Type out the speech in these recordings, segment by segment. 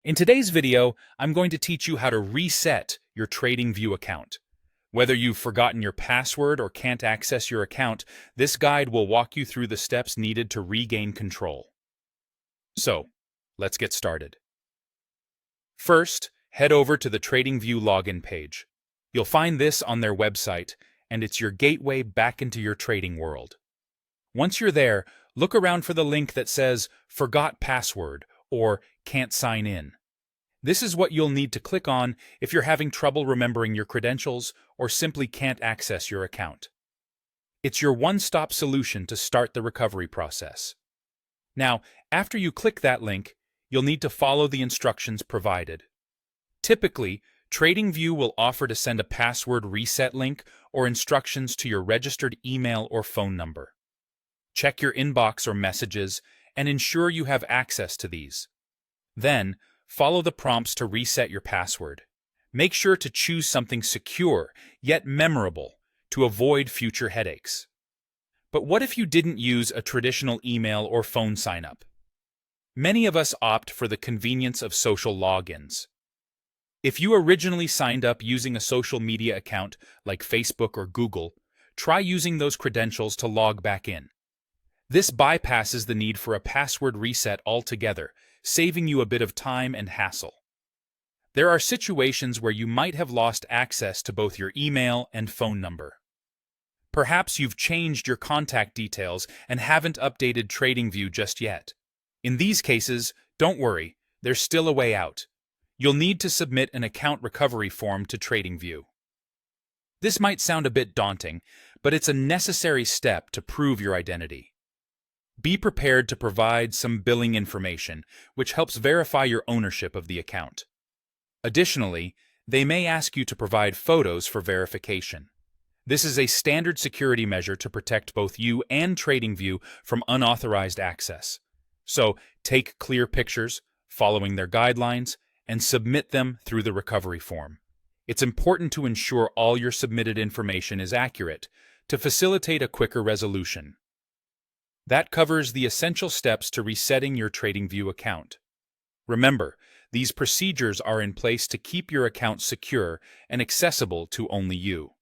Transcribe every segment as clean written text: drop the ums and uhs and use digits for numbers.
In today's video, I'm going to teach you how to reset your TradingView account. Whether you've forgotten your password or can't access your account, this guide will walk you through the steps needed to regain control. So, let's get started. First, head over to the TradingView login page. You'll find this on their website, and it's your gateway back into your trading world. Once you're there, look around for the link that says "Forgot Password" or "Can't sign in." This is what you'll need to click on if you're having trouble remembering your credentials or simply can't access your account. It's your one-stop solution to start the recovery process. Now, after you click that link, you'll need to follow the instructions provided. Typically, TradingView will offer to send a password reset link or instructions to your registered email or phone number. Check your inbox or messages and ensure you have access to these. Then, follow the prompts to reset your password. Make sure to choose something secure, yet memorable, to avoid future headaches. But what if you didn't use a traditional email or phone sign-up? Many of us opt for the convenience of social logins. If you originally signed up using a social media account like Facebook or Google, try using those credentials to log back in. This bypasses the need for a password reset altogether, saving you a bit of time and hassle. There are situations where you might have lost access to both your email and phone number. Perhaps you've changed your contact details and haven't updated TradingView just yet. In these cases, don't worry, there's still a way out. You'll need to submit an account recovery form to TradingView. This might sound a bit daunting, but it's a necessary step to prove your identity. Be prepared to provide some billing information, which helps verify your ownership of the account. Additionally, they may ask you to provide photos for verification. This is a standard security measure to protect both you and TradingView from unauthorized access. So, take clear pictures, following their guidelines, and submit them through the recovery form. It's important to ensure all your submitted information is accurate to facilitate a quicker resolution. That covers the essential steps to resetting your TradingView account. Remember, these procedures are in place to keep your account secure and accessible to only you.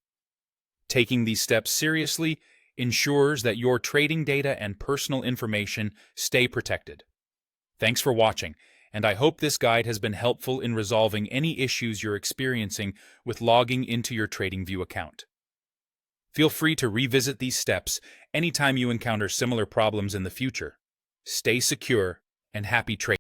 Taking these steps seriously ensures that your trading data and personal information stay protected. Thanks for watching, and I hope this guide has been helpful in resolving any issues you're experiencing with logging into your TradingView account. Feel free to revisit these steps anytime you encounter similar problems in the future. Stay secure and happy trading.